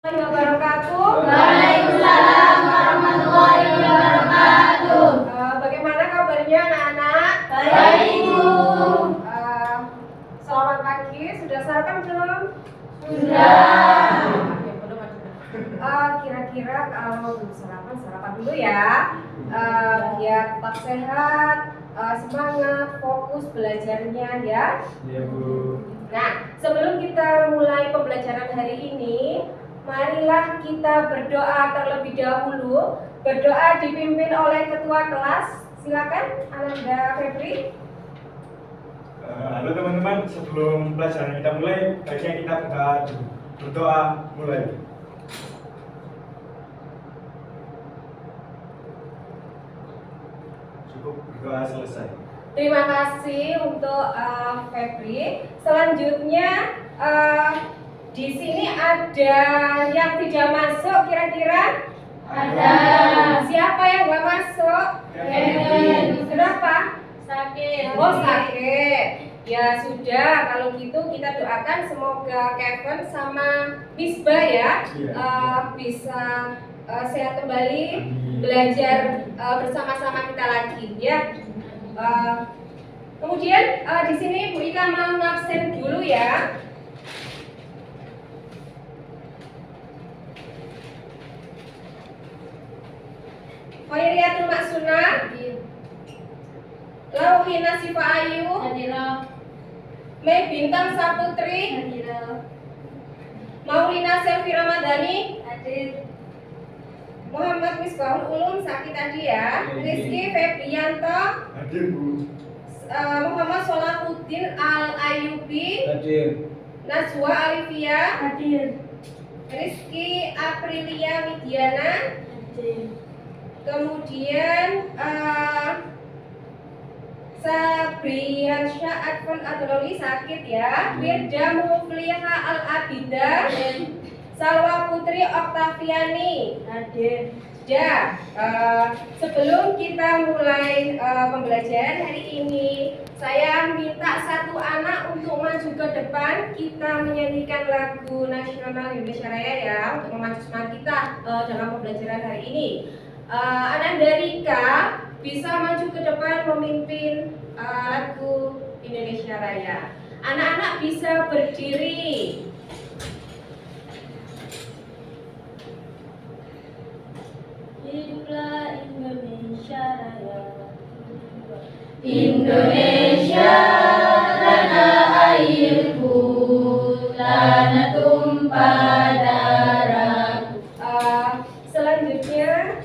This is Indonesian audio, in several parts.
Wabarakatuh. Waalaikumsalam warahmatullahi wabarakatuh. Bagaimana kabarnya anak-anak? Baik, Bu. Selamat pagi. Sudah sarapan belum? Sudah. Oke, belum ada. Kira-kira kalau belum sarapan dulu ya. Biar tetap sehat, semangat, fokus belajarnya ya. Iya, Bu. Nah, sebelum kita mulai pembelajaran hari ini, marilah kita berdoa terlebih dahulu. Berdoa dipimpin oleh ketua kelas. Silakan, Ananda Febri. Halo teman-teman, sebelum pelajaran kita mulai, baiknya kita berdoa mulai. Cukup berdoa selesai. Terima kasih untuk Febri. Selanjutnya di sini ada yang tidak masuk kira-kira? Ada. Siapa yang nggak masuk? Kevin. Kenapa? Sakit. Oh, sakit. Ya sudah, kalau gitu kita doakan semoga Kevin sama Misbah ya bisa sehat kembali, Amin. belajar bersama-sama kita lagi ya. Kemudian di sini Bu Ika mau ngabsen dulu ya. Khairiyatul Maksunah, Lauhina Sifa Ayu, Hadira. Mei Bintang Saputri, Hadira. Maulina Selvi Ramadhani, Hadir. Muhammad Misbahul Ulum Sakit tadi ya, Rizky Febrianto, Hadir, Bu. Muhammad Solahuddin Al Ayubi, Hadir. Najwa Alifia, Hadir. Rizky Aprilia Widiana, Hadir. kemudian Sabrian Sya'adfan Adroli sakit ya, Firda Mufliha Al Abidah, Salwa Putri Oktaviani Hadir. ya. Sebelum kita mulai pembelajaran hari ini, saya minta satu anak untuk maju ke depan. Kita menyanyikan lagu nasional Indonesia Raya ya, untuk memacu semangat kita dalam pembelajaran hari ini. Ananda Rika bisa maju ke depan memimpin lagu Indonesia Raya. Anak-anak bisa berdiri. Hiduplah Indonesia Raya. Indonesia tanah airku, tanah tumpah darahku. Selanjutnya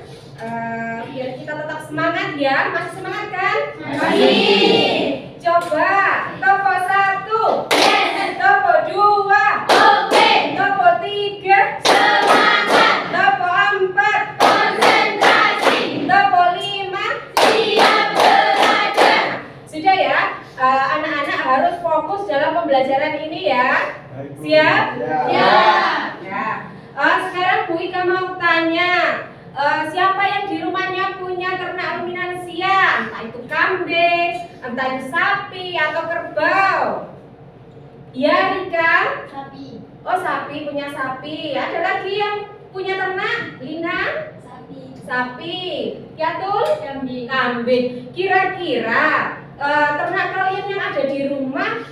biar kita tetap semangat ya. Masih semangat kan? Masih. Coba topo 1, topo 2, Oke. topo 3, Semangat. topo 4, Konsentrasi. topo 5. Siap belajar. Sudah ya, anak-anak harus fokus dalam pembelajaran ini ya. Baik, Bu. Siap? Ya. Ya. Sekarang Bu Ika mau tanya, siapa yang di rumahnya punya ternak ruminansia? Entah itu kambing, entah itu sapi atau kerbau. Ya Rika? Sapi. Oh sapi, punya sapi. Ada lagi yang punya ternak? Lina? Sapi. Sapi. Ya Tul? Kambing. Kambing. Kira-kira ternak kalian yang ada di rumah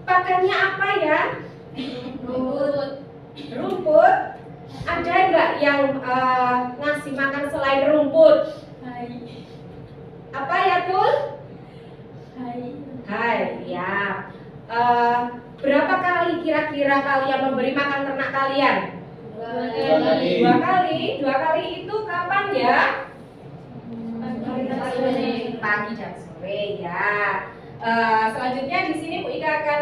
pakannya apa ya? Rumput. Rumput. Ada nggak yang ngasih makan selain rumput? Hai. Apa ya Tul? Hai. Hai, ya. Berapa kali kira-kira kalian memberi makan ternak kalian? Dua kali. Dua kali itu kapan ya? Pagi dan sore ya. Selanjutnya di sini Bu Ika akan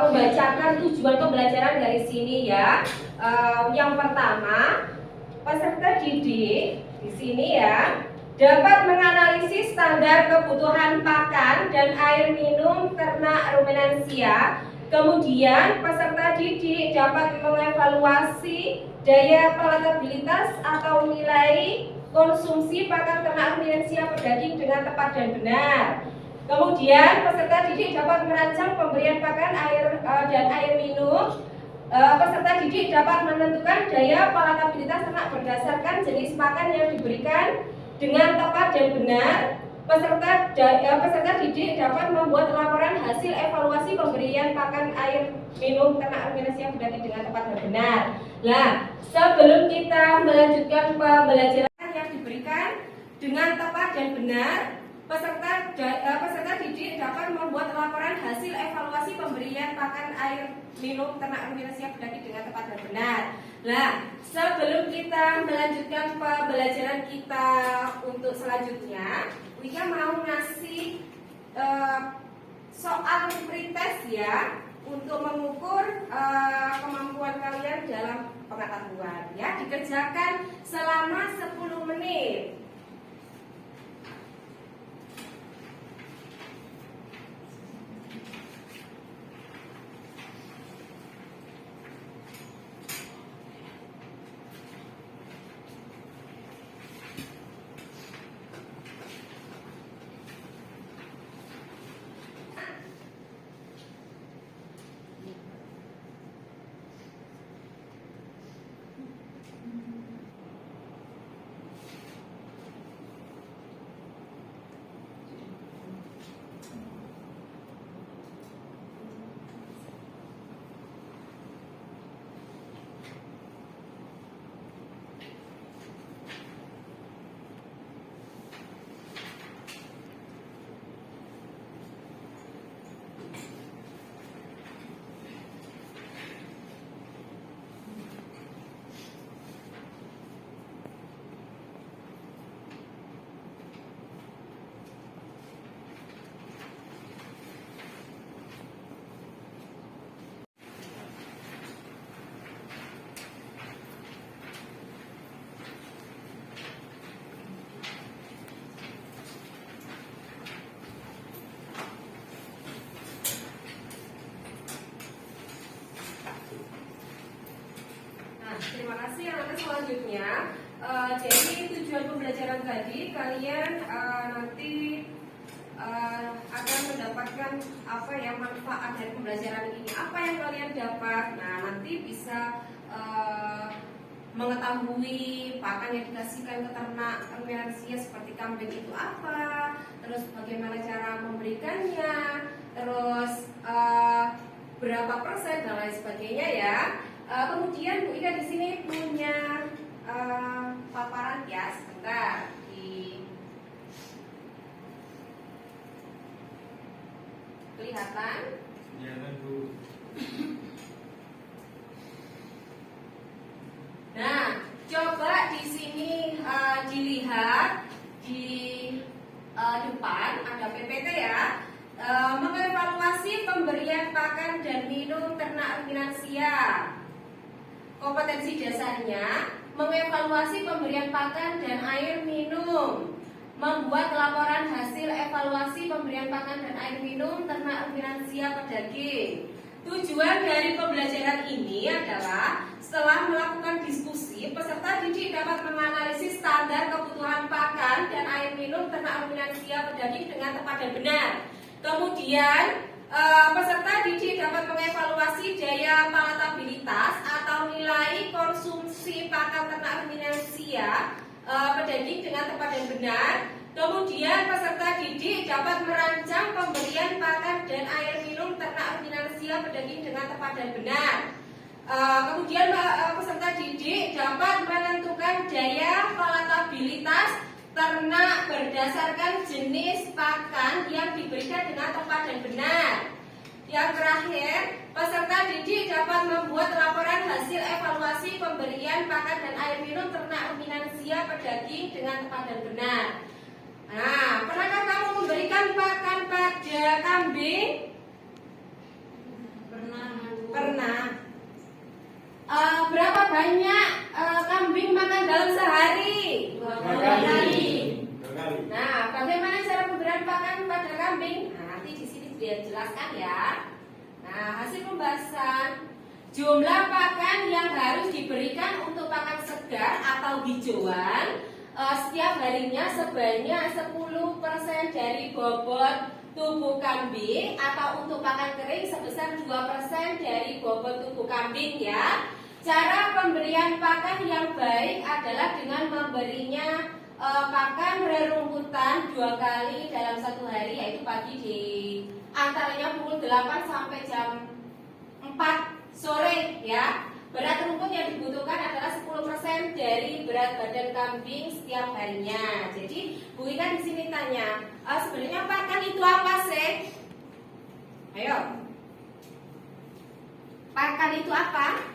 membacakan tujuan pembelajaran dari sini ya. Yang pertama, peserta didik di sini ya dapat menganalisis standar kebutuhan pakan dan air minum ternak ruminansia. Kemudian peserta didik dapat mengevaluasi daya palatabilitas atau nilai konsumsi pakan ternak ruminansia berdaging dengan tepat dan benar. Kemudian peserta didik dapat merancang pemberian pakan dan air minum Peserta didik dapat menentukan daya palatabilitas ternak berdasarkan jenis pakan yang diberikan dengan tepat dan benar. Peserta didik dapat membuat laporan hasil evaluasi pemberian pakan air minum ternak ruminasi yang berarti dengan tepat dan benar. Nah, sebelum kita melanjutkan pembelajaran yang diberikan dengan tepat dan benar, peserta didik dapat membuat laporan hasil evaluasi pemberian pakan air minum ternak ruminasi yang berarti dengan tepat dan benar. Nah, sebelum kita melanjutkan pembelajaran kita untuk selanjutnya, Wika mau ngasih soal pretest ya untuk mengukur kemampuan kalian dalam pengetahuan ya, dikerjakan selama 10 menit. Terima kasih. Nanti selanjutnya, jadi tujuan pembelajaran tadi kalian nanti akan mendapatkan apa yang manfaat dari pembelajaran ini. Apa yang kalian dapat? Nah, nanti bisa mengetahui pakan yang dikasihkan ke ternak ruminansia seperti kambing itu apa, terus bagaimana cara memberikannya, terus berapa persen dan lain sebagainya ya. Kemudian Bu Ika di sini punya paparan ya, sebentar di kelihatan? Ya, Bu. Nah, coba di sini dilihat di depan ada PPT ya. Mengevaluasi pemberian pakan dan minum ternak ruminansia. Kompetensi dasarnya mengevaluasi pemberian pakan dan air minum, membuat laporan hasil evaluasi pemberian pakan dan air minum ternak ruminansia pedaging. Tujuan dari pembelajaran ini adalah setelah melakukan diskusi, peserta didik dapat menganalisis standar kebutuhan pakan dan air minum ternak ruminansia pedaging dengan tepat dan benar. Kemudian peserta didik dapat mengevaluasi daya palatabilitas atau nilai konsumsi pakan ternak ruminansia pedaging dengan tepat dan benar. Kemudian peserta didik dapat merancang pemberian pakan dan air minum ternak ruminansia pedaging dengan tepat dan benar. Kemudian peserta didik dapat menentukan daya palatabilitas ternak berdasarkan jenis pakan yang diberikan dengan tepat dan benar. Yang terakhir, peserta didik dapat membuat laporan hasil evaluasi pemberian pakan dan air minum ternak ruminansia pedaging dengan tepat dan benar. Nah, pernahkah kamu memberikan pakan pada kambing? Pernah. Berapa banyak kambing makan dalam sehari? 2 kali. Nah, bagaimana cara pemberian pakan pada kambing? Nah, nanti di sini dia jelaskan ya. Nah, hasil pembahasan jumlah pakan yang harus diberikan untuk pakan segar atau hijauan setiap harinya sebanyak 10% dari bobot tubuh kambing atau untuk pakan kering sebesar 2% dari bobot tubuh kambing ya. Cara pemberian pakan yang baik adalah dengan memberinya pakan rerumputan 2 kali dalam 1 hari, yaitu pagi di antaranya pukul 8 sampai jam 4 sore ya. Berat rumput yang dibutuhkan adalah 10% dari berat badan kambing setiap harinya. Jadi Bu Ika di sini tanya, sebenarnya pakan itu apa sih? Ayo. Pakan itu apa?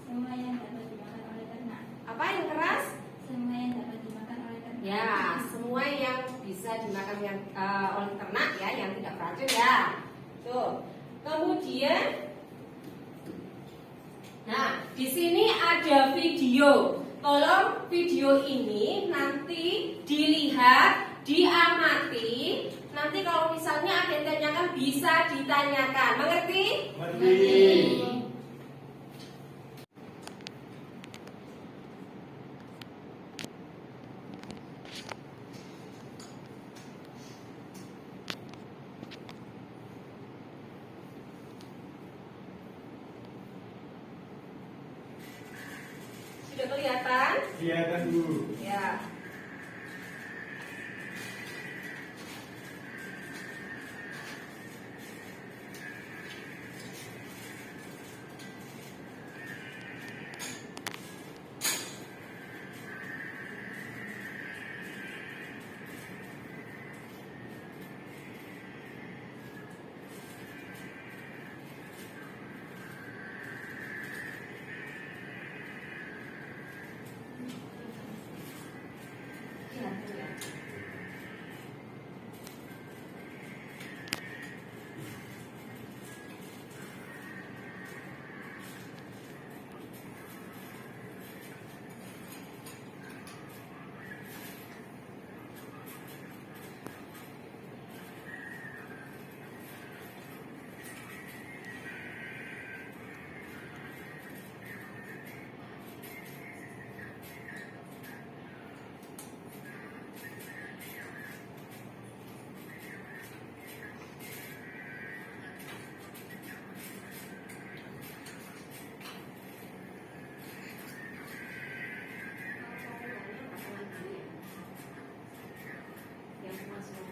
Semua yang dapat dimakan oleh ternak. Apa yang keras? Semua yang dapat dimakan oleh ternak. Ya, semua yang bisa dimakan oleh ternak ya, yang tidak beracun ya. Tuh. Kemudian, nah di sini ada video. Tolong video ini nanti dilihat, diamati. Nanti kalau misalnya ada yang ditanyakan bisa ditanyakan. Mengerti? Mengerti. Sudah kelihatan? Kelihatan Bu. Ya. Kelihatan ya? Yang masuk.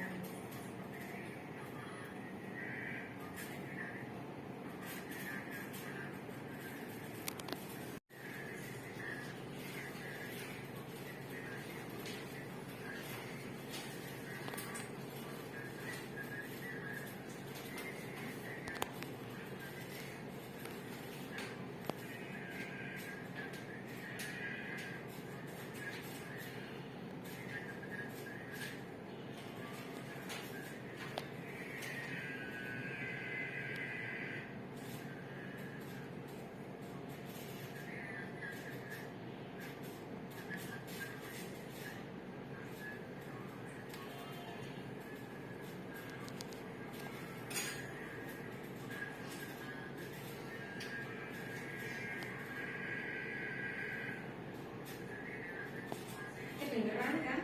Kedengeran kan?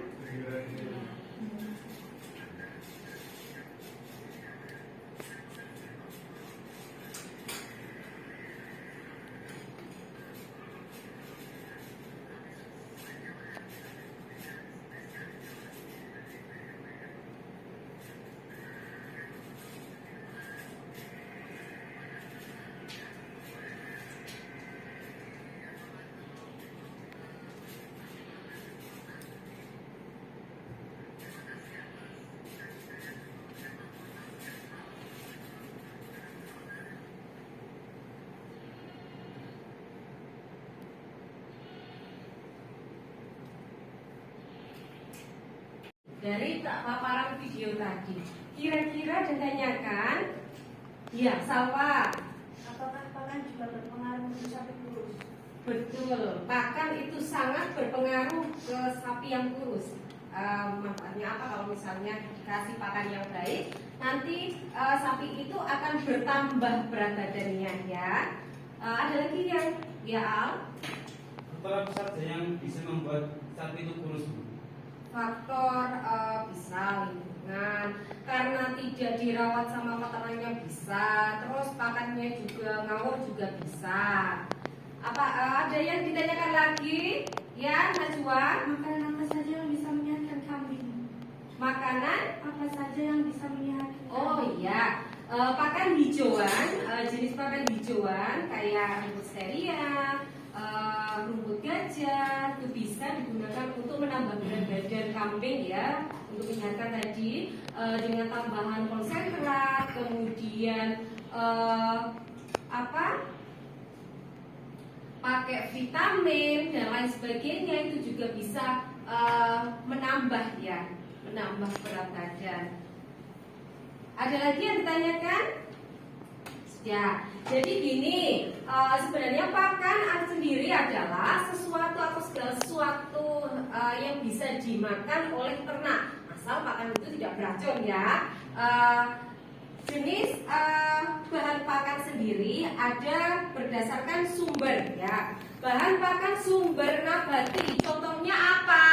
Dari paparan video tadi, kira-kira ditanyakan, ya Salwa, Apakah pakan juga berpengaruh untuk sapi kurus? betul, pakan itu sangat berpengaruh ke sapi yang kurus. Manfaatnya apa kalau misalnya dikasih pakan yang baik, nanti sapi itu akan bertambah berat badannya ya. Ada lagi yang ya Al? Faktor apa saja yang bisa membuat sapi itu kurus, Bu? faktor bisa lingkungan, karena tidak dirawat sama peternaknya bisa, terus pakannya juga ngawur juga bisa. Apa ada yang ditanyakan lagi? Ya, Najwa. Makanan apa saja yang bisa menyehatkan kambing? Makanan? Apa saja yang bisa menyehatkan? Oh iya, pakan hijauan, jenis pakan hijauan kayak rumput stevia, rumput gajah itu bisa digunakan untuk menambah berat badan kambing ya, untuk menyehatkan tadi dengan tambahan konsentrat, kemudian pakai vitamin dan lain sebagainya, itu juga bisa menambah ya, menambah berat badan. Ada lagi yang ditanyakan? Ya, jadi gini, sebenarnya pakan sendiri adalah sesuatu atau segala sesuatu yang bisa dimakan oleh ternak, asal pakan itu tidak beracun ya. Jenis bahan pakan sendiri ada berdasarkan sumber ya. Bahan pakan sumber nabati, contohnya apa?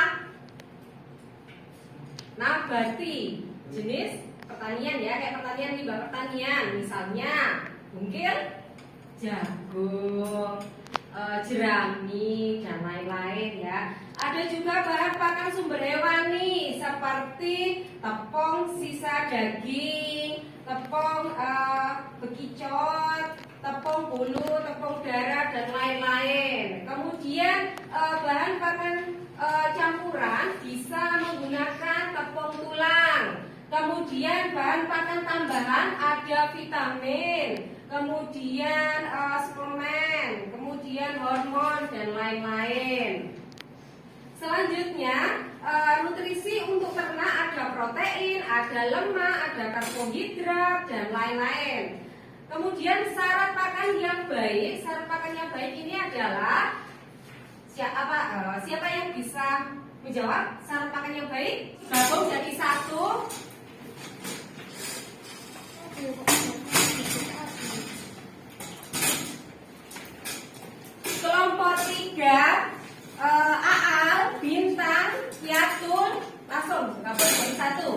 Nabati, jenis pertanian ya, kayak pertanian, limbah pertanian, misalnya mungkin jagung, jerami dan lain-lain ya. Ada juga bahan pakan sumber hewani seperti tepung sisa daging, tepung bekicot, tepung bulu, tepung darah dan lain-lain. Kemudian bahan pakan campuran bisa menggunakan tepung tulang. Kemudian bahan pakan tambahan ada vitamin, kemudian suplemen, kemudian hormon dan lain-lain. Selanjutnya nutrisi untuk ternak ada protein, ada lemak, ada karbohidrat dan lain-lain. Kemudian syarat pakan yang baik, ini adalah siapa yang bisa menjawab syarat pakan yang baik? Gabung jadi satu. Kelompok 3, Aal, Bintang, Yatul, langsung gabung jadi satu.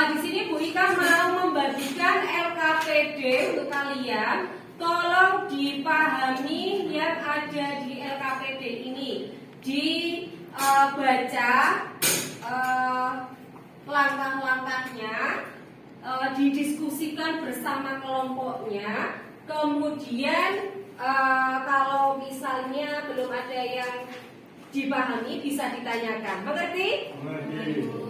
Di sini Bu Ika mau membagikan LKPD untuk kalian. Tolong dipahami yang ada di LKPD ini. Dibaca langkah-langkahnya, didiskusikan bersama kelompoknya. Kemudian kalau misalnya belum ada yang dipahami bisa ditanyakan. Mengerti? Mengerti.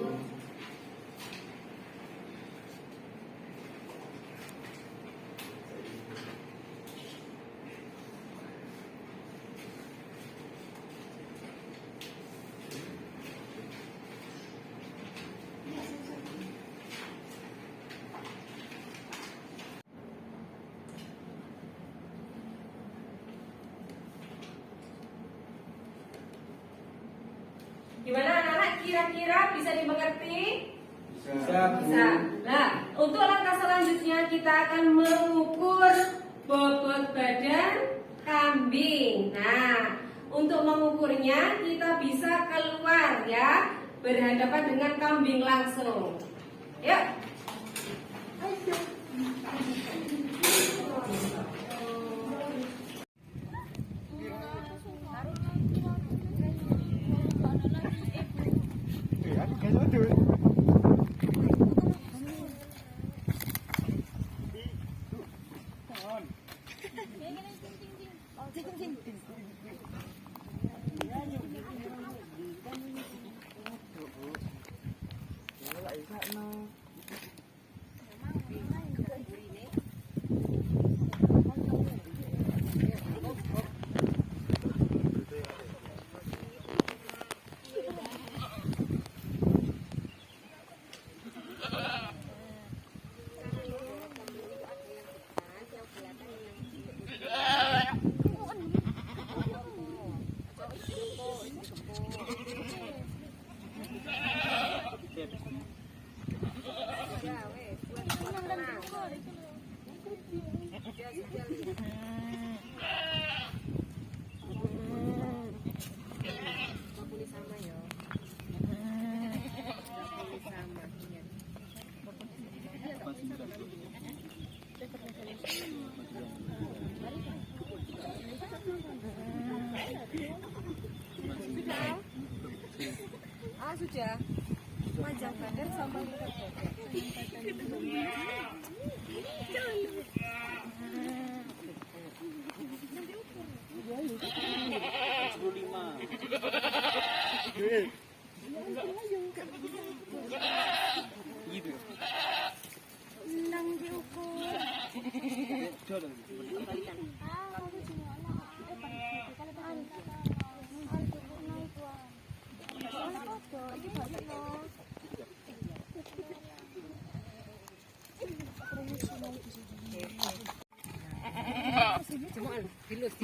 Gimana anak-anak, kira-kira bisa dimengerti? Bisa. Bisa. Nah, untuk langkah selanjutnya kita akan mengukur bobot badan kambing. Nah, untuk mengukurnya kita bisa keluar ya, berhadapan dengan kambing langsung. Yuk. sudah. Panjang badan sama lingkar dada. Gitu. Nang diukur. Jalan. Dilus.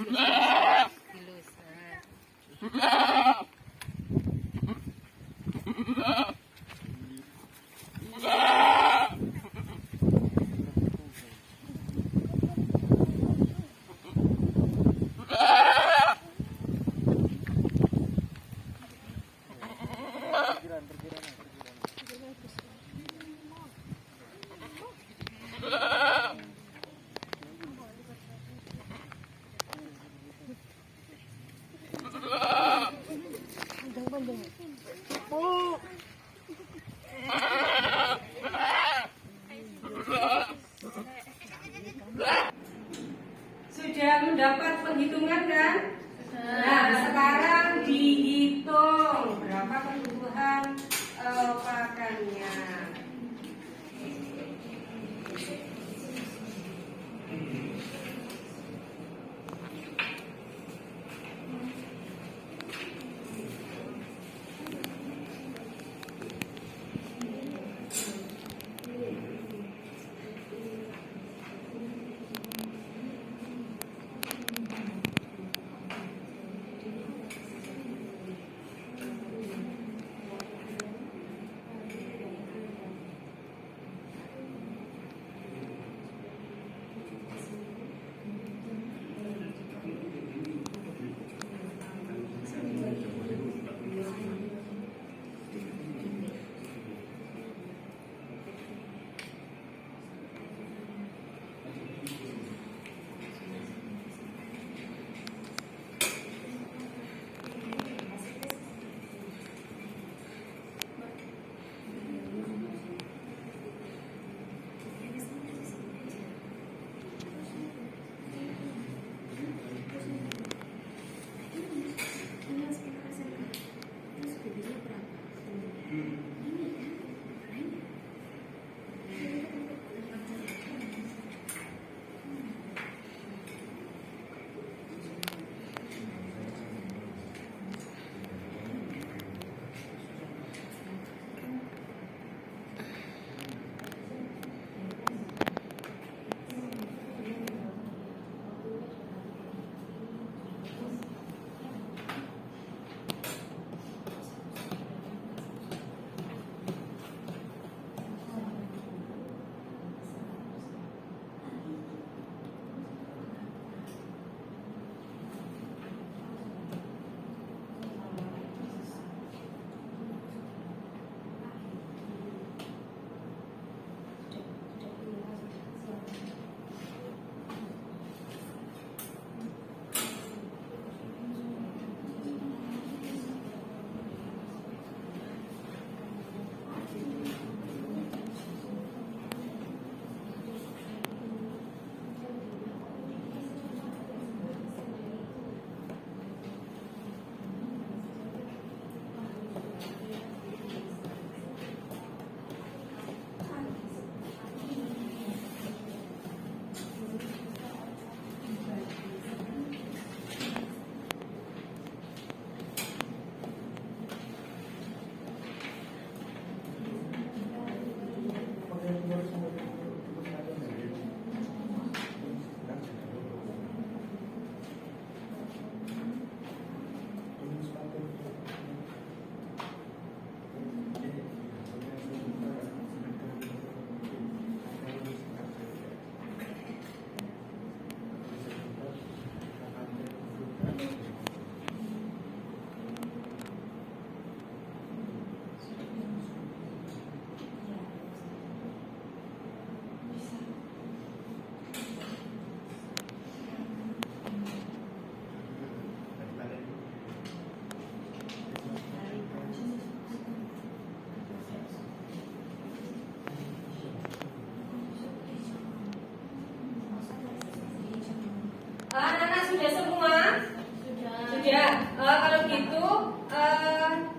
sudah. Kalau gitu,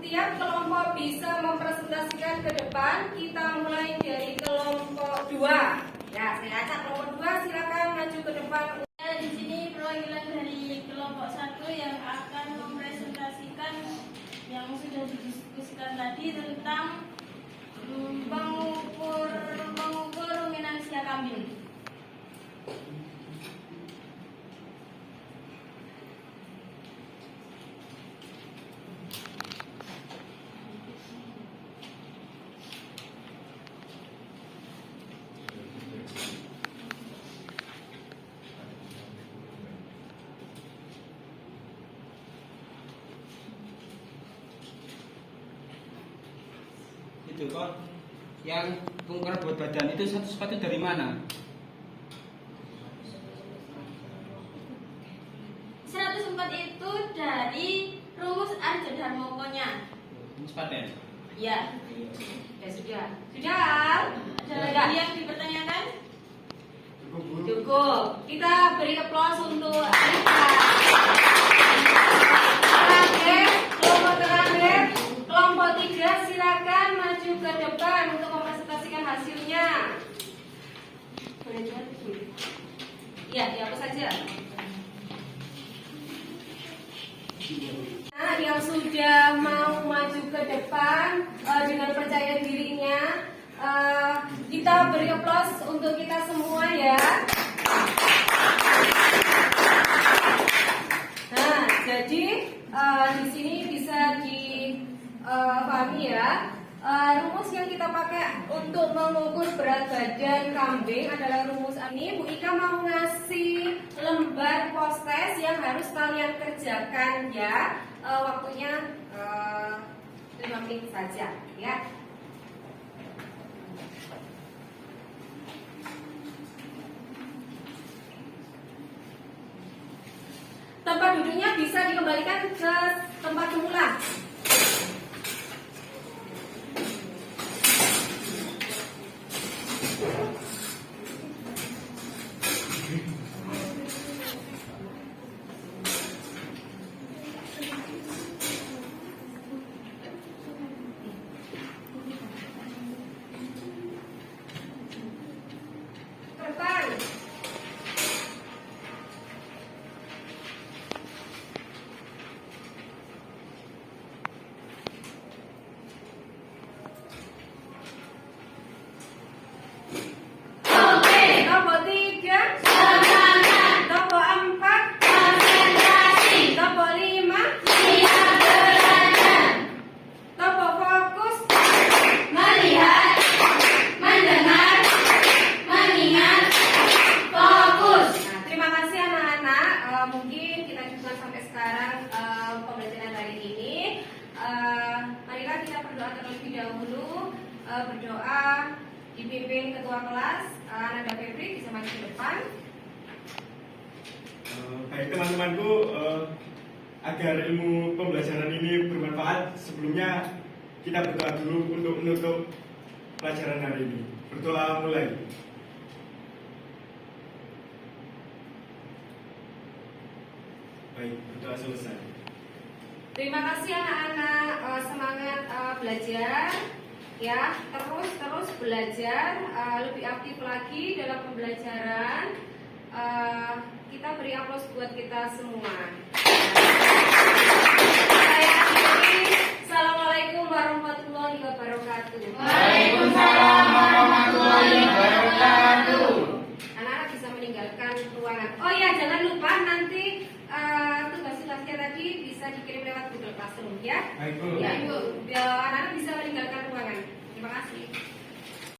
tiap kelompok bisa mempresentasikan ke depan. Kita mulai dari kelompok 2. Ya, saya acak kelompok 2, silakan maju ke depan. Di sini perwakilan dari kelompok 1 yang akan mempresentasikan yang sudah didiskusikan tadi tentang mengukur ruminansia kambing. Itu kok yang pengukuran berat badan itu satu sepatu dari mana? 104 itu dari rumus Arjadharmokonya. Sepatu. Ya. Ya sudah. Sudah. Ada lagi yang dipertanyakan? Cukup. Kita beri aplaus untuk Anita. Terakhir, kelompok 3 silakan maju ke depan untuk mempresentasikan hasilnya. Boleh coba? Ya, apa saja. Nah, yang sudah mau maju ke depan dengan percaya dirinya, kita beri aplaus untuk kita semua ya. Nah, jadi di sini bisa dipahami ya. Rumus yang kita pakai untuk mengukur berat badan kambing adalah rumus ini. Bu Ika mau ngasih lembar post-test yang harus kalian kerjakan ya. Waktunya 5 menit saja ya. Tempat duduknya bisa dikembalikan ke tempat semula. Berdoa dipimpin ketua kelas Ananda Febri, bisa maju ke depan. Baik teman-temanku, agar ilmu pembelajaran ini bermanfaat, sebelumnya kita berdoa dulu untuk menutup pelajaran hari ini. Berdoa mulai. Baik, berdoa selesai. Terima kasih anak-anak, semangat belajar. Ya, terus belajar, lebih aktif lagi dalam pembelajaran. Kita beri aplaus buat kita semua. Saya akhiri. Assalamualaikum warahmatullahi wabarakatuh. Waalaikumsalam warahmatullahi wabarakatuh. Anak-anak bisa meninggalkan ruangan. Oh ya, jangan lupa nanti tugas-tugasnya tadi bisa dikirim lewat Google Classroom ya. Baik, Bu. Ya, Ibu. Anak-anak bisa meninggalkan ruangan. Terima kasih.